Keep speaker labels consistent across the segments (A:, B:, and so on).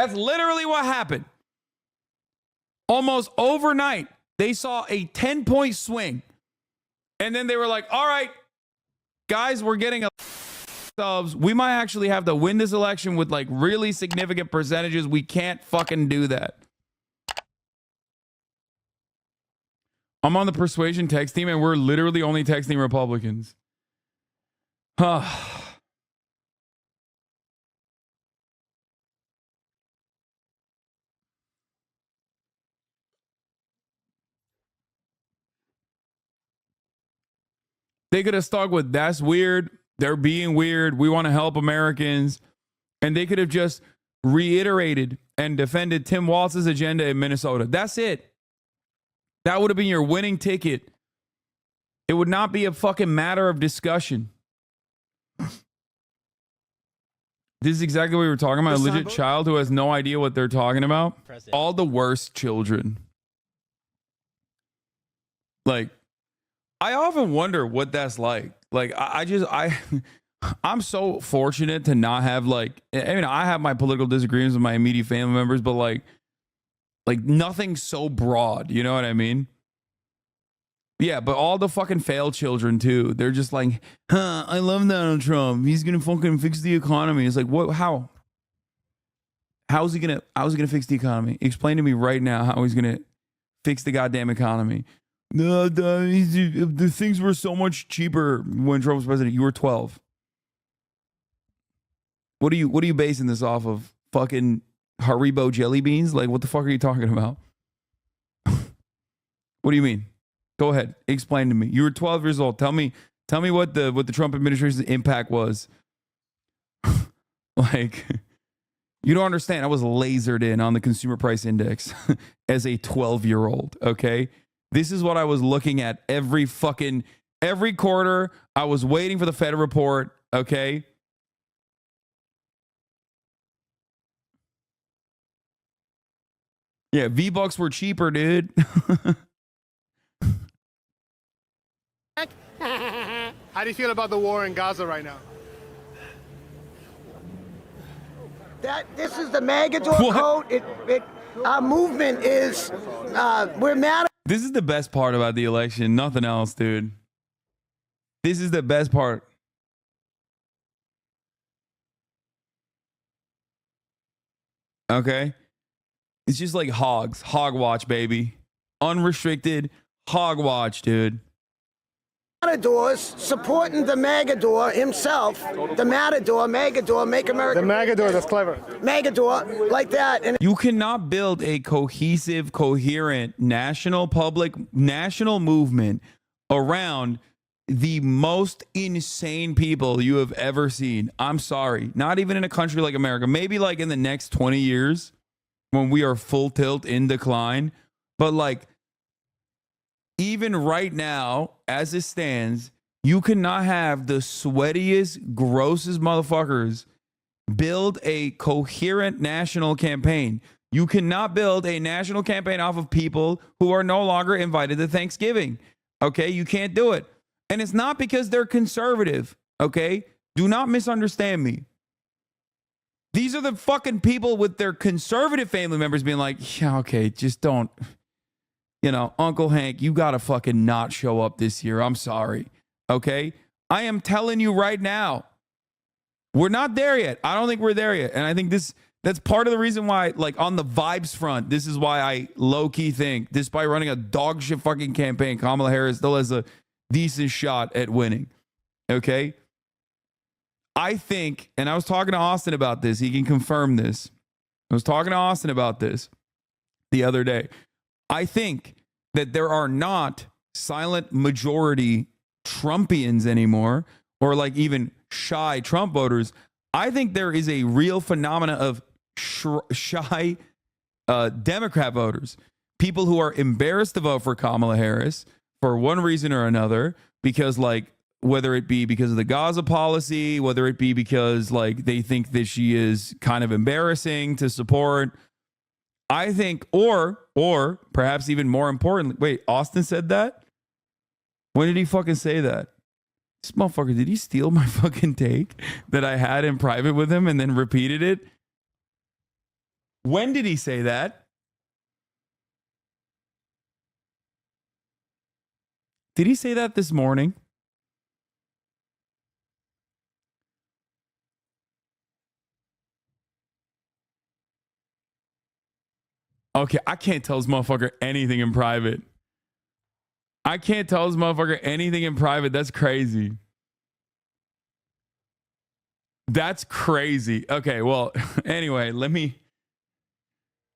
A: That's literally what happened. Almost overnight, they saw a 10-point swing. And then they were like, all right, guys, we're getting a subs. We might actually have to win this election with like really significant percentages. We can't fucking do that. I'm on the persuasion text team and we're literally only texting Republicans. They could have stuck with that's weird. They're being weird. We want to help Americans. And they could have just reiterated and defended Tim Walz's agenda in Minnesota. That's it. That would have been your winning ticket. It would not be a fucking matter of discussion. This is exactly what we were talking about. A legit child who has no idea what they're talking about. All the worst children. Like, I often wonder what that's like. Like, I'm so fortunate to not have like, I mean, I have my political disagreements with my immediate family members, but like nothing so broad. You know what I mean? Yeah, but all the fucking failed children too. They're just like, I love Donald Trump. He's gonna fucking fix the economy. It's like, what? How? How's he gonna fix the economy? Explain to me right now how he's gonna fix the goddamn economy. No, the things were so much cheaper when Trump was president. You were 12. What are you basing this off of? Fucking Haribo jelly beans? Like, what the fuck are you talking about? What do you mean? Go ahead. Explain to me. You were 12 years old. Tell me what the Trump administration's impact was. Like, you don't understand. I was lasered in on the consumer price index as a 12-year-old, okay? This is what I was looking at every quarter. I was waiting for the Fed report, okay? Yeah, V-Bucks were cheaper, dude.
B: How do you feel about the war in Gaza right now?
C: This is the Magador code. Our movement is, we're mad.
A: This is the best part about the election. Nothing else, dude. This is the best part. Okay? It's just like hogs. Hog watch, baby. Unrestricted hog watch, dude.
C: Matadors supporting the Magador himself. The Matador, Magador, make America.
B: The Magador, that's clever.
C: Magador, like that. And
A: you cannot build a cohesive, coherent national movement around the most insane people you have ever seen. I'm sorry. Not even in a country like America. Maybe like in the next 20 years when we are full tilt in decline. But like, even right now, as it stands, you cannot have the sweatiest, grossest motherfuckers build a coherent national campaign. You cannot build a national campaign off of people who are no longer invited to Thanksgiving. Okay? You can't do it. And it's not because they're conservative. Okay? Do not misunderstand me. These are the fucking people with their conservative family members being like, yeah, okay, just don't. You know, Uncle Hank, you got to fucking not show up this year. I'm sorry. Okay? I am telling you right now, we're not there yet. I don't think we're there yet. And I think that's part of the reason why, like, on the vibes front, this is why I low-key think, despite running a dog shit fucking campaign, Kamala Harris still has a decent shot at winning. Okay? I think, and I was talking to Austin about this. He can confirm this. I was talking to Austin about this the other day. I think that there are not silent majority Trumpians anymore, or like even shy Trump voters. I think there is a real phenomena of shy Democrat voters, people who are embarrassed to vote for Kamala Harris for one reason or another, because like, whether it be because of the Gaza policy, whether it be because like they think that she is kind of embarrassing to support. I think, or perhaps even more importantly, wait, Austin said that? When did he fucking say that? This motherfucker, did he steal my fucking take that I had in private with him and then repeated it? When did he say that? Did he say that this morning? Okay, I can't tell this motherfucker anything in private. I can't tell this motherfucker anything in private. That's crazy. That's crazy. Okay, well, anyway,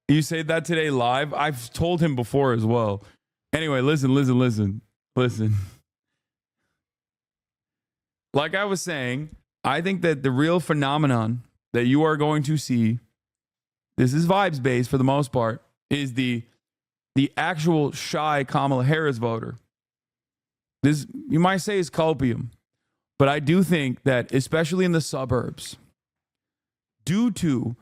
A: you say that today live? I've told him before as well. Anyway, listen. Like I was saying, I think that the real phenomenon that you are going to see, this is vibes based for the most part, is the actual shy Kamala Harris voter. This, you might say, is copium, but I do think that, especially in the suburbs, due to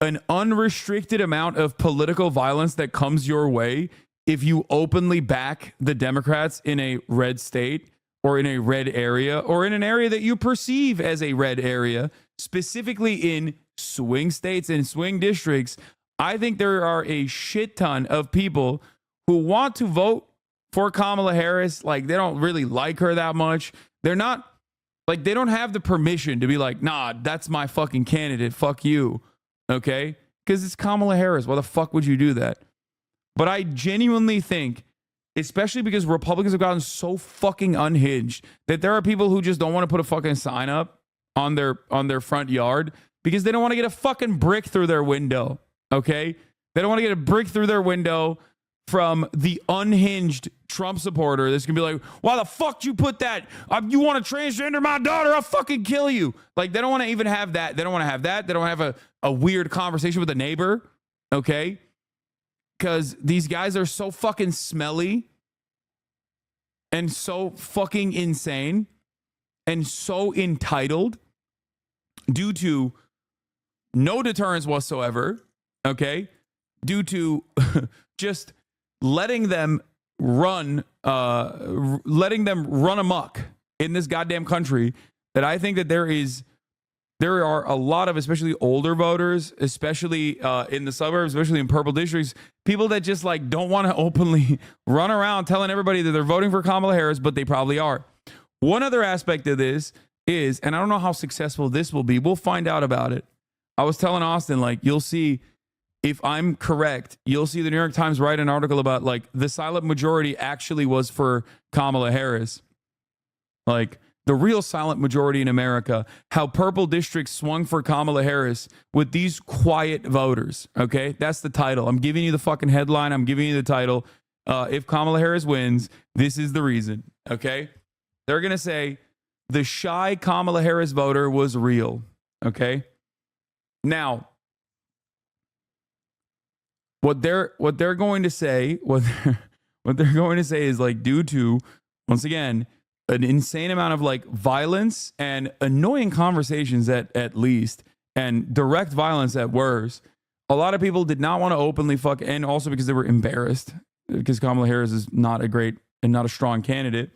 A: an unrestricted amount of political violence that comes your way if you openly back the Democrats in a red state or in a red area or in an area that you perceive as a red area, specifically in swing states and swing districts, I think there are a shit ton of people who want to vote for Kamala Harris. Like, they don't really like her that much. They're not, like, they don't have the permission to be like, nah, that's my fucking candidate. Fuck you. Okay? Because it's Kamala Harris. Why the fuck would you do that? But I genuinely think, especially because Republicans have gotten so fucking unhinged, that there are people who just don't want to put a fucking sign up on their front yard because they don't want to get a fucking brick through their window. Okay? They don't want to get a brick through their window from the unhinged Trump supporter that's gonna be like, why the fuck you put that? You want to transgender my daughter? I'll fucking kill you. Like, they don't want to even have that. They don't want to have that. They don't have a weird conversation with a neighbor. Okay? Because these guys are so fucking smelly and so fucking insane and so entitled due to no deterrence whatsoever. Okay? Due to just letting them run amok in this goddamn country, that I think that there are a lot of, especially older voters, especially in the suburbs, especially in purple districts, people that just like don't want to openly run around telling everybody that they're voting for Kamala Harris, but they probably are. One other aspect of this is, and I don't know how successful this will be, we'll find out about it. I was telling Austin, like, you'll see, if I'm correct, you'll see the New York Times write an article about, like, the silent majority actually was for Kamala Harris. Like, the real silent majority in America, how purple districts swung for Kamala Harris with these quiet voters. Okay, that's the title. I'm giving you the fucking headline. I'm giving you the title. If Kamala Harris wins, this is the reason. Okay, they're going to say the shy Kamala Harris voter was real. Okay, now, what they're going to say is, like, due to, once again, an insane amount of, like, violence and annoying conversations at least, and direct violence at worst, a lot of people did not want to openly fuck, and also because they were embarrassed because Kamala Harris is not a great and not a strong candidate,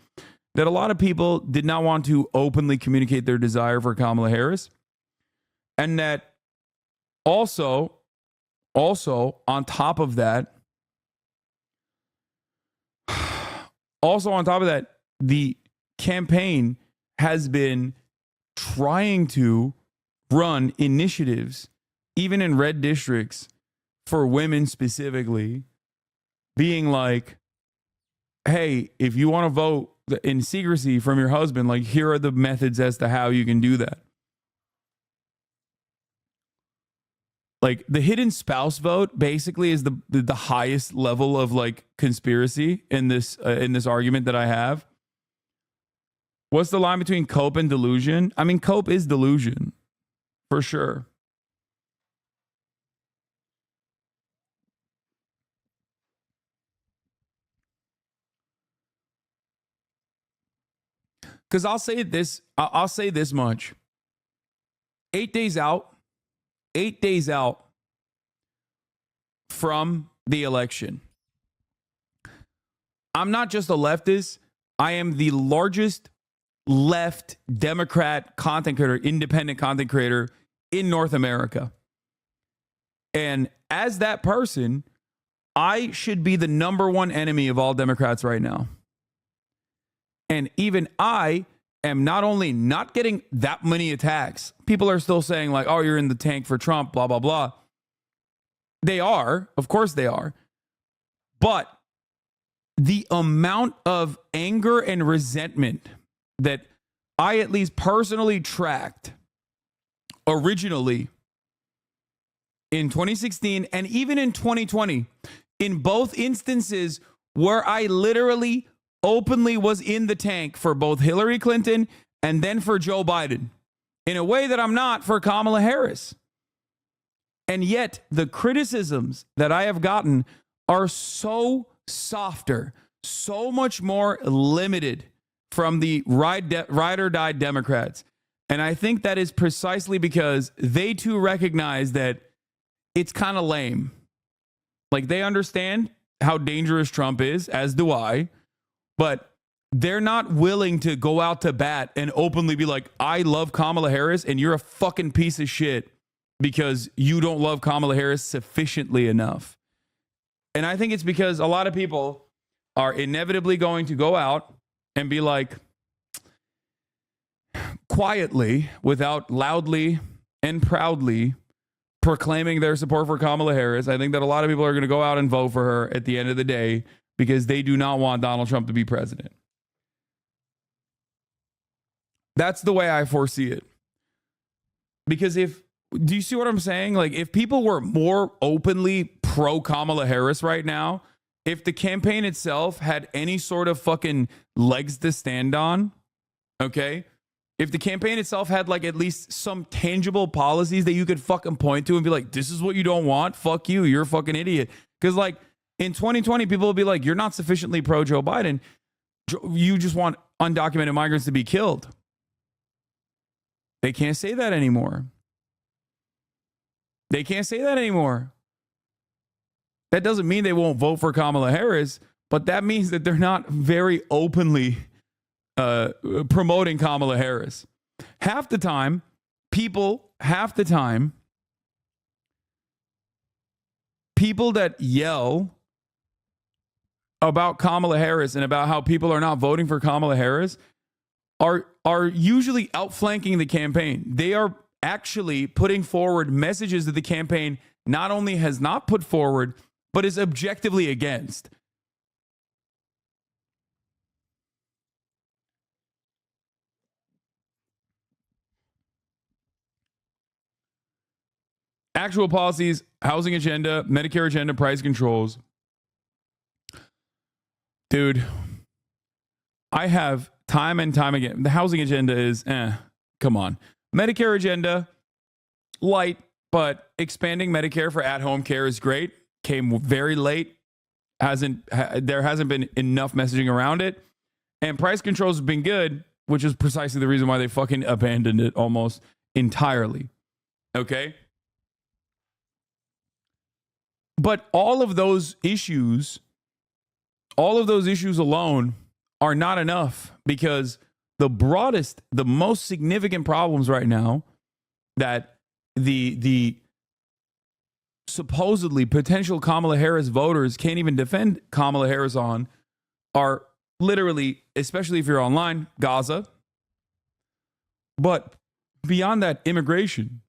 A: that a lot of people did not want to openly communicate their desire for Kamala Harris. And that also on top of that, the campaign has been trying to run initiatives, even in red districts, for women specifically, being like, hey, if you want to vote in secrecy from your husband, like, here are the methods as to how you can do that. Like, the hidden spouse vote basically is the highest level of, like, conspiracy in this argument that I have. What's the line between cope and delusion? I mean, cope is delusion, for sure. Because I'll say this much. 8 days out from the election, I'm not just a leftist. I am the largest left Democrat content creator, independent content creator in North America. And as that person, I should be the number one enemy of all Democrats right now. And even I am not only not getting that many attacks, people are still saying like, oh, you're in the tank for Trump, blah, blah, blah. They are. Of course they are. But the amount of anger and resentment that I at least personally tracked originally in 2016 and even in 2020, in both instances where I literally openly was in the tank for both Hillary Clinton and then for Joe Biden, in a way that I'm not for Kamala Harris. And yet the criticisms that I have gotten are so softer, so much more limited from the ride or die Democrats. And I think that is precisely because they too recognize that it's kind of lame. Like, they understand how dangerous Trump is, as do I, but they're not willing to go out to bat and openly be like, I love Kamala Harris and you're a fucking piece of shit because you don't love Kamala Harris sufficiently enough. And I think it's because a lot of people are inevitably going to go out and be like, quietly, without loudly and proudly proclaiming their support for Kamala Harris. I think that a lot of people are going to go out and vote for her at the end of the day because they do not want Donald Trump to be president. That's the way I foresee it. Because do you see what I'm saying? Like, if people were more openly pro Kamala Harris right now, if the campaign itself had any sort of fucking legs to stand on, okay? If the campaign itself had like at least some tangible policies that you could fucking point to and be like, this is what you don't want, fuck you, you're a fucking idiot. Because like in 2020, people will be like, you're not sufficiently pro Joe Biden. You just want undocumented migrants to be killed. They can't say that anymore. They can't say that anymore. That doesn't mean they won't vote for Kamala Harris, but that means that they're not very openly promoting Kamala Harris. Half the time, people that yell about Kamala Harris and about how people are not voting for Kamala Harris are usually outflanking the campaign. They are actually putting forward messages that the campaign not only has not put forward, but is objectively against. Actual policies, housing agenda, Medicare agenda, price controls. Dude, I have time and time again. The housing agenda is, come on. Medicare agenda, light, but expanding Medicare for at-home care is great. Came very late. There hasn't been enough messaging around it. And price controls have been good, which is precisely the reason why they fucking abandoned it almost entirely. Okay? But all of those issues alone are not enough, because the most significant problems right now that the supposedly potential Kamala Harris voters can't even defend Kamala Harris on are literally, especially if you're online, Gaza. But beyond that, immigration.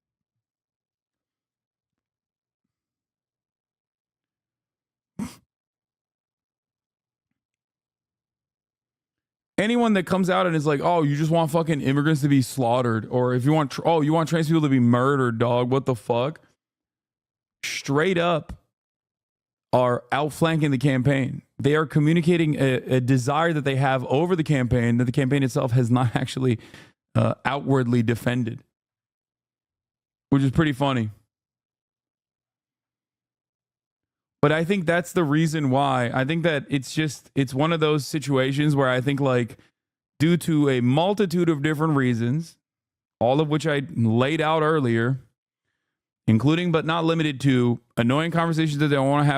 A: Anyone that comes out and is like, oh, you just want fucking immigrants to be slaughtered, or if you want, you want trans people to be murdered, dog, what the fuck? Straight up are outflanking the campaign. They are communicating a desire that they have over the campaign that the campaign itself has not actually outwardly defended, which is pretty funny. But I think that's the reason why. I think that it's one of those situations where I think, like, due to a multitude of different reasons, all of which I laid out earlier, including but not limited to annoying conversations that they don't want to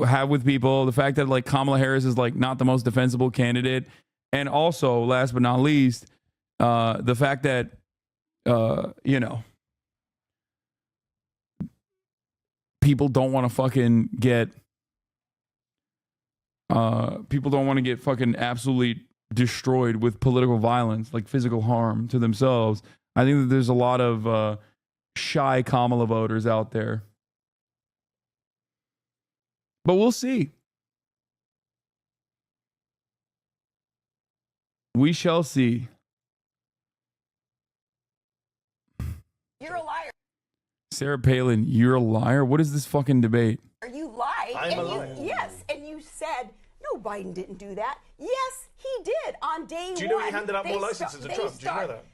A: have with people, the fact that like Kamala Harris is like not the most defensible candidate, and also last but not least, the fact that people don't want to fucking get fucking absolutely destroyed with political violence, like physical harm to themselves. I think that there's a lot of shy Kamala voters out there. But we'll see. We shall see.
D: You're a liar.
A: Sarah Palin, you're a liar? What is this fucking debate?
D: You lied.
E: I'm a liar.
D: Yes, and you said, no, Biden didn't do that. Yes, he did on day one.
E: Do you know he handed out more licenses to Trump? Do you know that?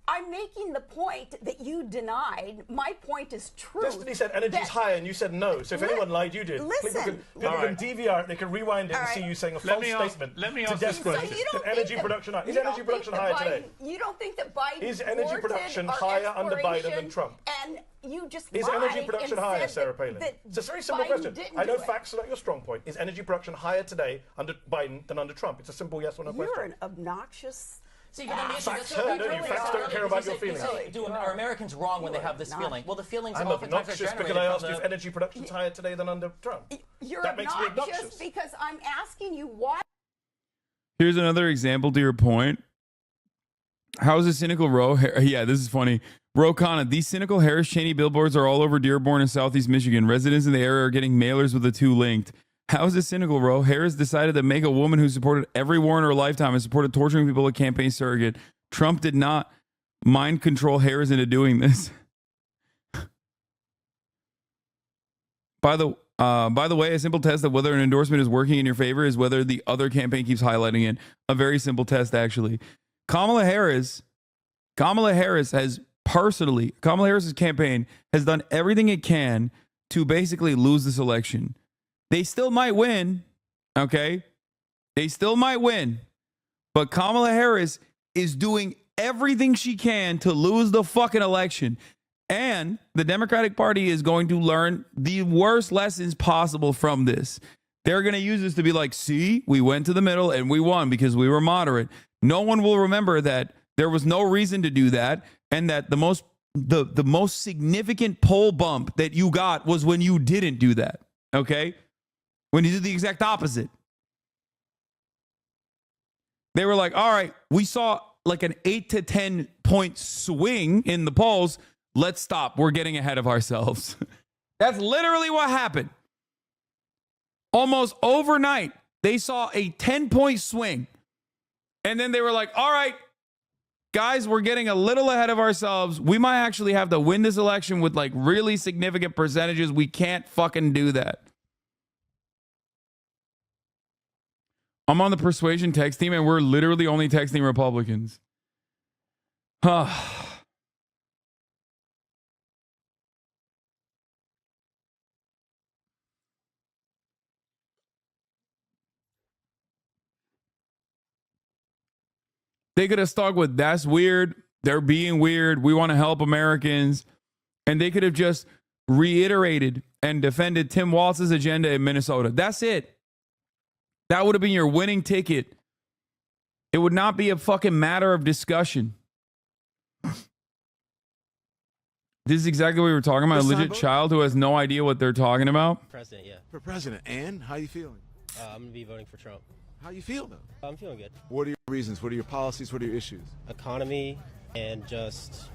D: I'm making the point that you denied. My point is true.
E: Destiny said energy's higher, and you said no. So if anyone lied, you did.
D: Listen.
E: People can DVR it, they can rewind it and see you saying a false statement to Destiny. That energy production higher. Is energy production higher today?
D: You don't think that Biden
E: is energy production higher under Biden than Trump?
D: And you just
E: is energy production higher, Sarah Palin? It's a very simple
D: Biden
E: question. I know facts are not your strong point. Is energy production higher today under Biden than under Trump? It's a simple yes or no question.
D: You're an obnoxious...
F: See, but
E: facts hurt, don't you? Facts don't care about your feelings.
F: Are Americans wrong when they have this feeling? Well, the feelings
E: I'm
F: oftentimes are
E: obnoxious
F: generated
E: because I asked
F: from
E: if energy production's higher today than under Trump.
D: You're
E: that makes me obnoxious
D: because I'm asking you why.
A: Here's another example to your point. How is a cynical row? Yeah, this is funny. Ro Khanna, these cynical Harris Cheney billboards are all over Dearborn and Southeast Michigan. Residents in the area are getting mailers with the two linked. How is it cynical, Ro? Harris decided to make a woman who supported every war in her lifetime and supported torturing people a campaign surrogate. Trump did not mind control Harris into doing this. By the way, a simple test of whether an endorsement is working in your favor is whether the other campaign keeps highlighting it. A very simple test, actually. Kamala Harris's campaign has done everything it can to basically lose this election. They still might win, okay? They still might win. But Kamala Harris is doing everything she can to lose the fucking election. And the Democratic Party is going to learn the worst lessons possible from this. They're going to use this to be like, see, we went to the middle and we won because we were moderate. No one will remember that there was no reason to do that, and that the most significant poll bump that you got was when you didn't do that, okay? When you did the exact opposite. They were like, all right, we saw like an 8 to 10 point swing in the polls. Let's stop. We're getting ahead of ourselves. That's literally what happened. Almost overnight, they saw a 10-point swing. And then they were like, all right, guys, we're getting a little ahead of ourselves. We might actually have to win this election with like really significant percentages. We can't fucking do that. I'm on the persuasion text team, and we're literally only texting Republicans. They could have stuck with, that's weird. They're being weird. We want to help Americans. And they could have just reiterated and defended Tim Walz's agenda in Minnesota. That's it. That would have been your winning ticket. It would not be a fucking matter of discussion. This is exactly what we were talking about. A legit child who has no idea what they're talking about.
G: President, yeah.
H: For president. And how you feeling?
G: I'm going to be voting for Trump.
H: How you feel, though?
G: I'm feeling good.
H: What are your reasons? What are your policies? What are your issues?
G: Economy and just...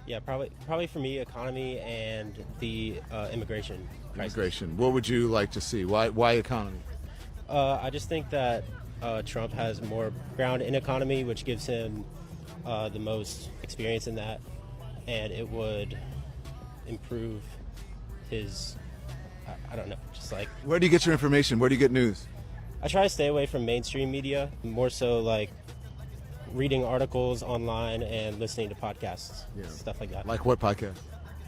G: Yeah, probably for me, economy and the immigration crisis.
H: Immigration. What would you like to see? Why economy?
G: I just think that Trump has more ground in economy, which gives him the most experience in that, and it would improve his, I don't know, just like...
H: Where do you get your information? Where do you get news?
G: I try to stay away from mainstream media, more so like reading articles online and listening to podcasts, stuff like that.
H: Like what podcast?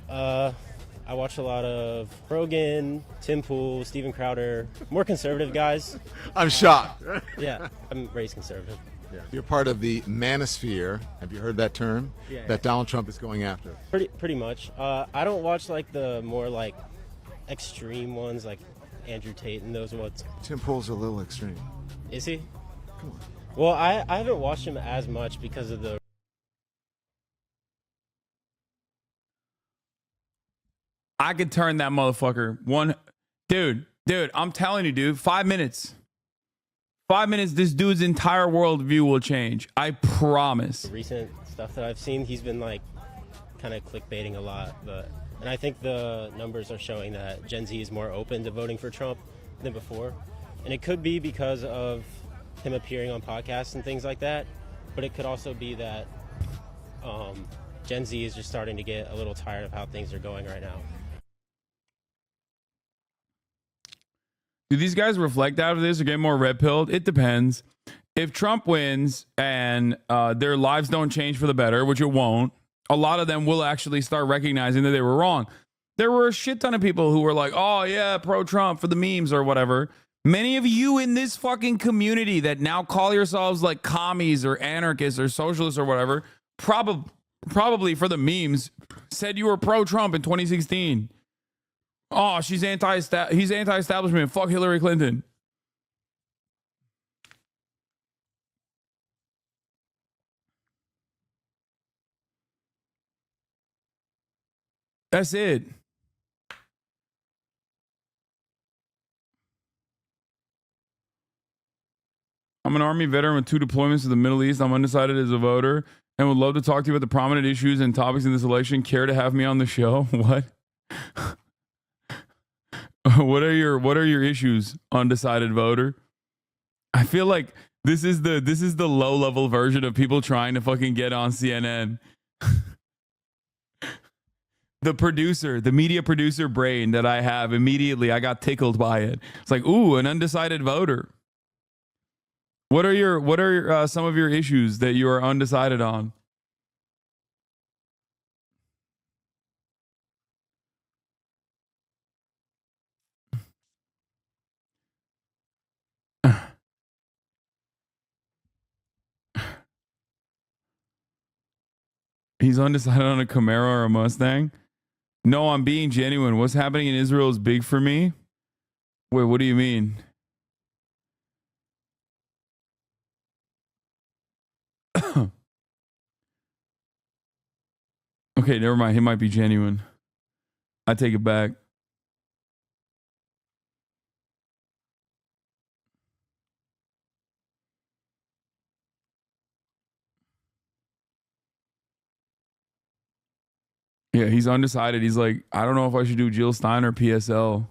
G: I watch a lot of Rogan, Tim Pool, Steven Crowder, more conservative guys.
H: I'm shocked.
G: Yeah, I'm raised conservative.
H: Yeah. You're part of the manosphere. Have you heard that term?
G: Yeah.
H: That Donald Trump is going after.
G: Pretty much. I don't watch like the more like extreme ones, like Andrew Tate and those ones.
H: Tim Pool's a little extreme.
G: Is he?
H: Come on.
G: Well, I haven't watched him as much because of the...
A: I could turn that motherfucker dude, I'm telling you, dude, 5 minutes. 5 minutes, this dude's entire worldview will change. I promise.
G: The recent stuff that I've seen, he's been like kind of clickbaiting a lot, and I think the numbers are showing that Gen Z is more open to voting for Trump than before. And it could be because of him appearing on podcasts and things like that, but it could also be that Gen Z is just starting to get a little tired of how things are going right now.
A: Do these guys reflect out of this or get more red pilled? It depends. If Trump wins and their lives don't change for the better, which it won't, a lot of them will actually start recognizing that they were wrong. There were a shit ton of people who were like, oh yeah, pro-Trump for the memes or whatever. Many of you in this fucking community that now call yourselves like commies or anarchists or socialists or whatever, probably for the memes, said you were pro-Trump in 2016. Oh, he's anti-establishment. Fuck Hillary Clinton. That's it. I'm an Army veteran with 2 deployments to the Middle East. I'm undecided as a voter and would love to talk to you about the prominent issues and topics in this election. Care to have me on the show? What? What are your issues, undecided voter? I feel like this is the low level version of people trying to fucking get on CNN. The media producer brain that I have, immediately I got tickled by it. It's like, ooh, an undecided voter. What are some of your issues that you are undecided on? He's undecided on a Camaro or a Mustang. No, I'm being genuine. What's happening in Israel is big for me. Wait, what do you mean? Okay, never mind. He might be genuine. I take it back. Yeah, he's undecided. He's like, I don't know if I should do Jill Stein or PSL.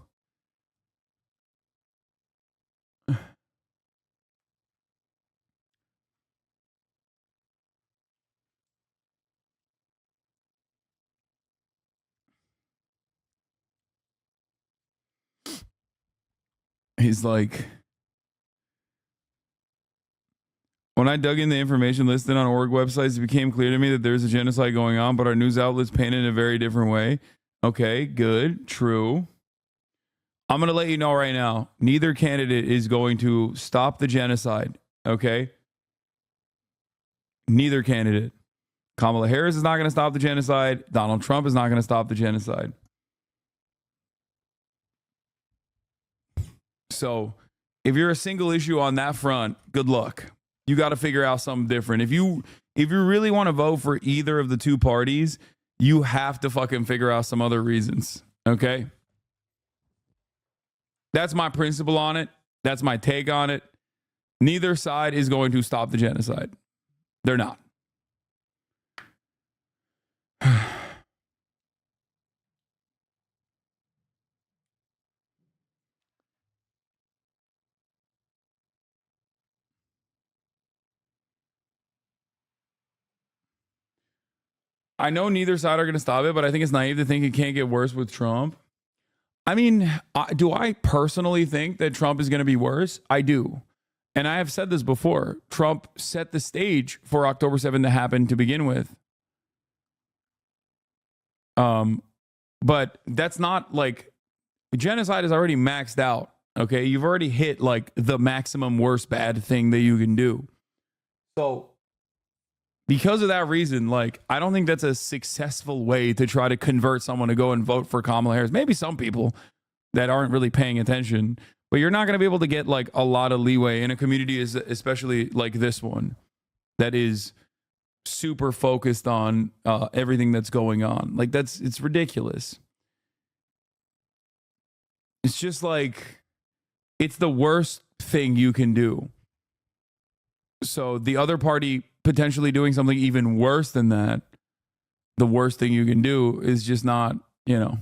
A: He's like, when I dug in the information listed on org websites, it became clear to me that there's a genocide going on, but our news outlets paint it in a very different way. Okay, good, true. I'm going to let you know right now, neither candidate is going to stop the genocide, okay? Neither candidate. Kamala Harris is not going to stop the genocide. Donald Trump is not going to stop the genocide. So if you're a single issue on that front, good luck. You got to figure out something different. If you really want to vote for either of the two parties, you have to fucking figure out some other reasons. Okay? That's my principle on it. That's my take on it. Neither side is going to stop the genocide. They're not. I know neither side are going to stop it, but I think it's naive to think it can't get worse with Trump. I mean, do I personally think that Trump is going to be worse? I do. And I have said this before. Trump set the stage for October 7th to happen to begin with. But that's not like, genocide is already maxed out. Okay. You've already hit like the maximum worst bad thing that you can do. So because of that reason, like, I don't think that's a successful way to try to convert someone to go and vote for Kamala Harris. Maybe some people that aren't really paying attention, but you're not going to be able to get like a lot of leeway in a community, especially like this one, that is super focused on everything that's going on. Like it's ridiculous. It's just like, it's the worst thing you can do. So the other party potentially doing something even worse than that, the worst thing you can do is just not, you know.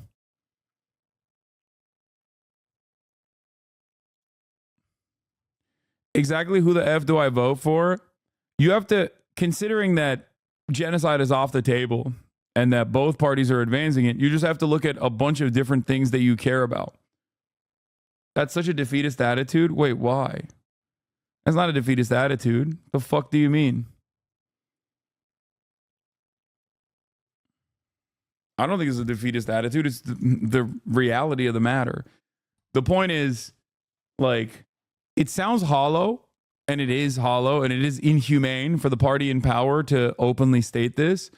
A: Exactly who the F do I vote for? You have to, considering that genocide is off the table and that both parties are advancing it, you just have to look at a bunch of different things that you care about. That's such a defeatist attitude. Wait, why? That's not a defeatist attitude. The fuck do you mean? I don't think it's a defeatist attitude. It's the reality of the matter. The point is, like, it sounds hollow, and it is hollow, and it is inhumane for the party in power to openly state this,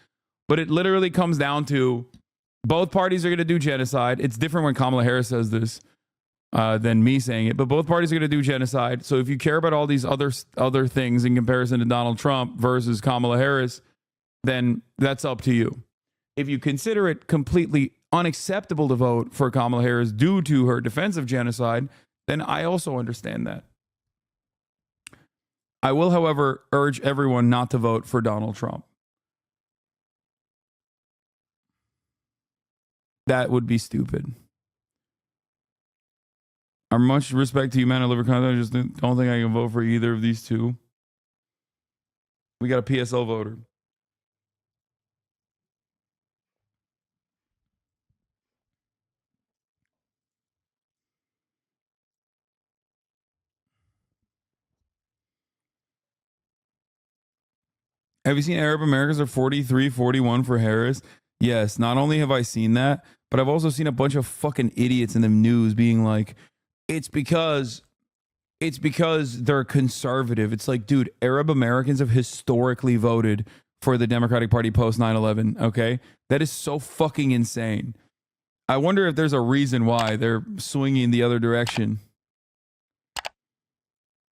A: but it literally comes down to both parties are going to do genocide. It's different when Kamala Harris says this than me saying it, but both parties are going to do genocide. So if you care about all these other things in comparison to Donald Trump versus Kamala Harris, then that's up to you. If you consider it completely unacceptable to vote for Kamala Harris due to her defense of genocide, then I also understand that. I will, however, urge everyone not to vote for Donald Trump. That would be stupid. I much respect to you, man. I live in Canada. I just don't think I can vote for either of these two. We got a PSL voter. Have you seen Arab Americans are 43-41 for Harris? Yes, not only have I seen that, but I've also seen a bunch of fucking idiots in the news being like, it's because they're conservative. It's like, dude, Arab Americans have historically voted for the Democratic Party post 9/11, okay? That is so fucking insane. I wonder if there's a reason why they're swinging the other direction.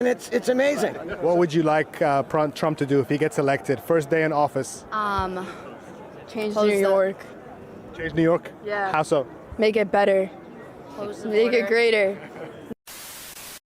C: And it's amazing.
B: What would you like Trump to do if he gets elected? First day in office.
I: Change New York.
B: Change New York?
I: Yeah.
B: How so?
I: Make it better. Make it greater.